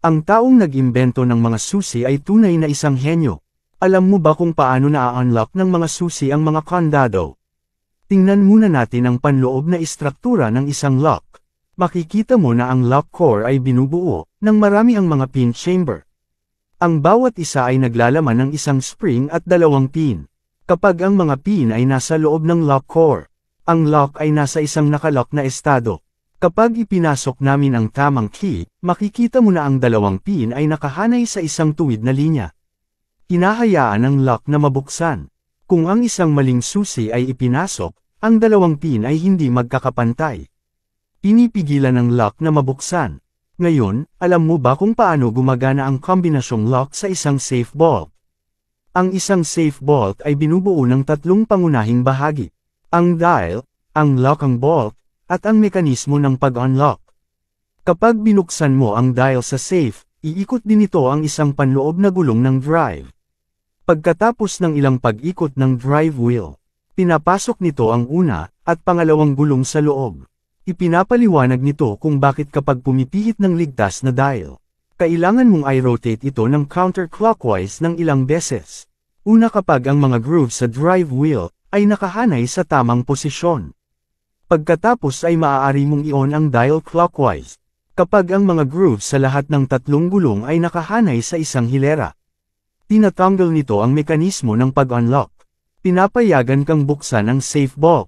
Ang taong nag-imbento ng mga susi ay tunay na isang henyo. Alam mo ba kung paano na-unlock ng mga susi ang mga kandado? Tingnan muna natin ang panloob na istruktura ng isang lock. Makikita mo na ang lock core ay binubuo ng marami ang mga pin chamber. Ang bawat isa ay naglalaman ng isang spring at dalawang pin. Kapag ang mga pin ay nasa loob ng lock core, ang lock ay nasa isang nakalock na estado. Kapag ipinasok namin ang tamang key, makikita mo na ang dalawang pin ay nakahanay sa isang tuwid na linya. Hinahayaan ang lock na mabuksan. Kung ang isang maling susi ay ipinasok, ang dalawang pin ay hindi magkakapantay. Pinipigilan ng lock na mabuksan. Ngayon, alam mo ba kung paano gumagana ang kombinasyong lock sa isang safe vault? Ang isang safe vault ay binubuo ng tatlong pangunahing bahagi. Ang dial, ang locking bolt, at ang mekanismo ng pag-unlock. Kapag binuksan mo ang dial sa safe, iikot din ito ang isang panloob na gulong ng drive. Pagkatapos ng ilang pag-ikot ng drive wheel, pinapasok nito ang una at pangalawang gulong sa loob. Ipinapaliwanag nito kung bakit kapag pumipihit ng ligtas na dial, kailangan mong i-rotate ito ng counterclockwise ng ilang beses. Una kapag ang mga grooves sa drive wheel ay nakahanay sa tamang posisyon. Pagkatapos ay maaari mong i-on ang dial clockwise, kapag ang mga grooves sa lahat ng tatlong gulong ay nakahanay sa isang hilera. Tinatanggal nito ang mekanismo ng pag-unlock. Pinapayagan kang buksan ang safe vault.